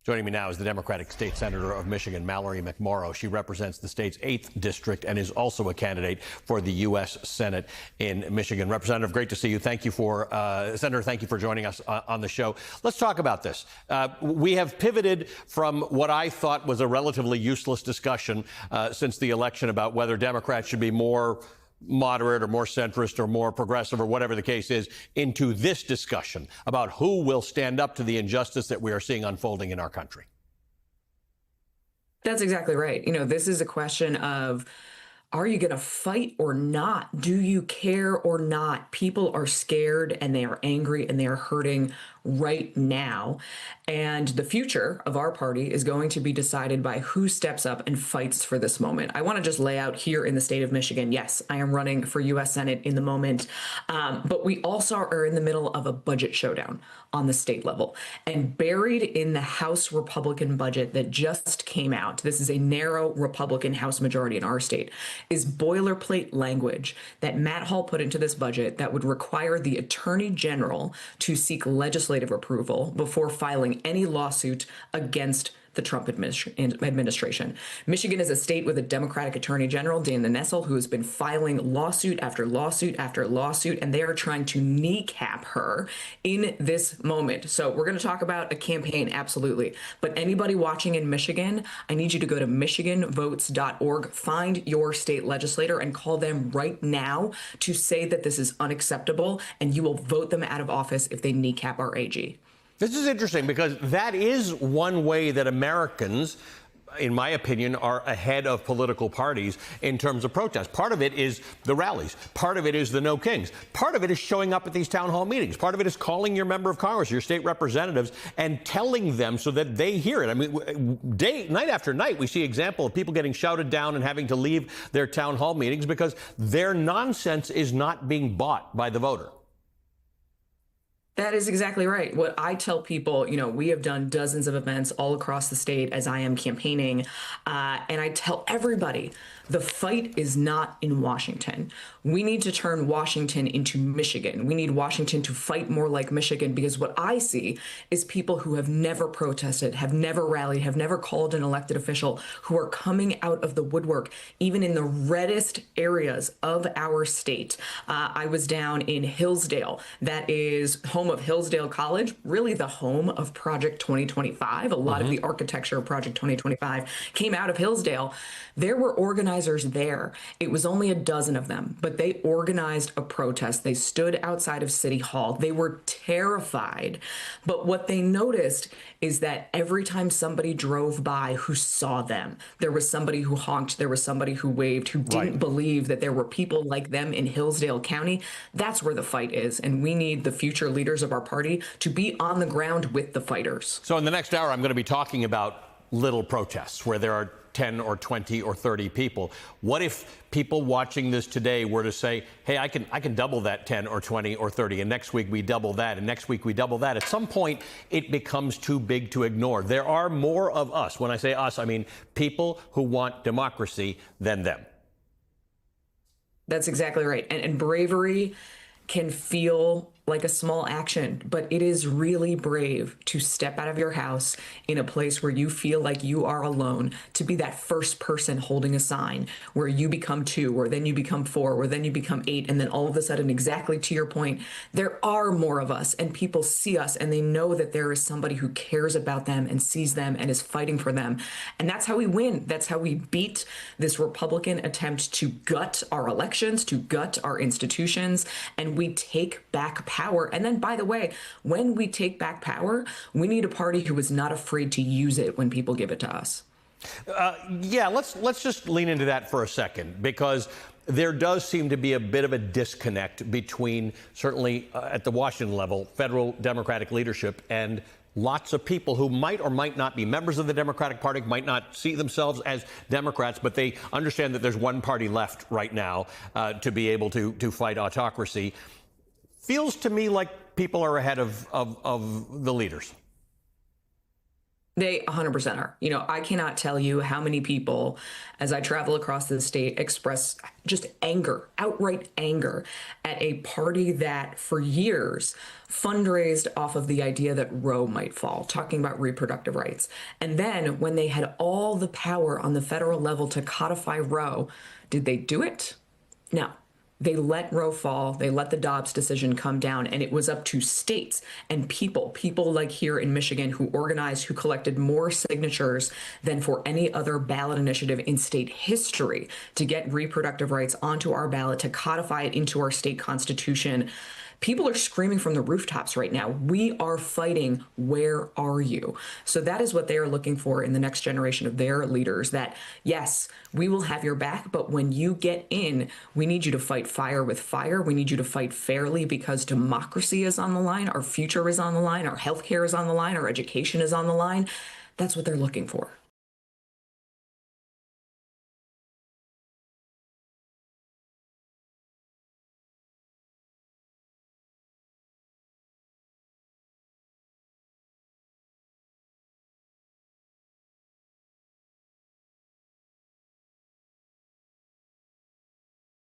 Joining me now is the Democratic State Senator of Michigan, Mallory McMorrow. She represents the state's 8th district and is also a candidate for the U.S. Senate in Michigan. Representative, great to see you. Thank you for, Senator, thank you for joining us on the show. Let's talk about this. We have pivoted from what I thought was a relatively useless discussion since the election about whether Democrats should be more moderate or more centrist or more progressive or whatever the case is, into this discussion about who will stand up to the injustice that we are seeing unfolding in our country. That's exactly right. This is a question of, are you going to fight or not? Do you care or not? People are scared and they are angry and they are hurting right now. And the future of our party is going to be decided by who steps up and fights for this moment. I want to just lay out here in the state of Michigan, yes, I am running for U.S. Senate in the moment, but we also are in the middle of a budget showdown on the state level. And buried in the House Republican budget that just came out, this is a narrow Republican House majority in our state, is boilerplate language that Matt Hall put into this budget that would require the Attorney General to seek legislative approval before filing any lawsuit against the Trump administration. Michigan is a state with a Democratic Attorney General, Dana Nessel, who has been filing lawsuit after lawsuit after lawsuit, and they are trying to kneecap her in this moment. So we're going to talk about a campaign, absolutely. But anybody watching in Michigan, I need you to go to michiganvotes.org, find your state legislator and call them right now to say that this is unacceptable, and you will vote them out of office if they kneecap our AG. This is interesting because that is one way that Americans, in my opinion, are ahead of political parties in terms of protest. Part of it is the rallies. Part of it is the No Kings. Part of it is showing up at these town hall meetings. Part of it is calling your member of Congress, your state representatives, and telling them so that they hear it. I mean, night after night, we see example of people getting shouted down and having to leave their town hall meetings because their nonsense is not being bought by the voter. That is exactly right. What I tell people, we have done dozens of events all across the state as I am campaigning, and I tell everybody, the fight is not in Washington. We need to turn Washington into Michigan. We need Washington to fight more like Michigan, because what I see is people who have never protested, have never rallied, have never called an elected official, who are coming out of the woodwork, even in the reddest areas of our state. I was down in Hillsdale. That is home of Hillsdale College, really the home of Project 2025. A lot of the architecture of Project 2025 came out of Hillsdale. There were organizers there. It was only a dozen of them, but they organized a protest. They stood outside of City Hall. They were terrified. But what they noticed is that every time somebody drove by who saw them, there was somebody who honked, there was somebody who waved, who didn't believe that there were people like them in Hillsdale County. That's where the fight is. And we need the future leaders of our party to be on the ground with the fighters. So in the next hour, I'm going to be talking about little protests where there are 10 or 20 or 30 people. What if people watching this today were to say, hey, I can double that 10 or 20 or 30, and next week we double that, and next week we double that? At some point, it becomes too big to ignore. There are more of us. When I say us, I mean people who want democracy than them. That's exactly right. And bravery can feel like a small action, but it is really brave to step out of your house in a place where you feel like you are alone, to be that first person holding a sign, where you become 2, or then you become 4, or then you become 8, and then all of a sudden, exactly to your point, there are more of us, and people see us, and they know that there is somebody who cares about them and sees them and is fighting for them. And that's how we win. That's how we beat this Republican attempt to gut our elections, to gut our institutions, and we take back power. And then, by the way, when we take back power, we need a party who is not afraid to use it when people give it to us. Yeah, let's just lean into that for a second, because there does seem to be a bit of a disconnect between, certainly at the Washington level, federal Democratic leadership and lots of people who might or might not be members of the Democratic Party, might not see themselves as Democrats, but they understand that there's one party left right now to be able to fight autocracy. Feels to me like people are ahead of the leaders. They 100% are. You know, I cannot tell you how many people, as I travel across the state, express just anger, outright anger at a party that for years fundraised off of the idea that Roe might fall, talking about reproductive rights. And then when they had all the power on the federal level to codify Roe, did they do it? No. They let Roe fall. They let the Dobbs decision come down, and it was up to states and people like here in Michigan who organized, who collected more signatures than for any other ballot initiative in state history to get reproductive rights onto our ballot, to codify it into our state constitution. People are screaming from the rooftops right now. We are fighting. Where are you? So that is what they are looking for in the next generation of their leaders, that yes, we will have your back, but when you get in, we need you to fight fire with fire. We need you to fight fairly, because democracy is on the line. Our future is on the line. Our healthcare is on the line. Our education is on the line. That's what they're looking for.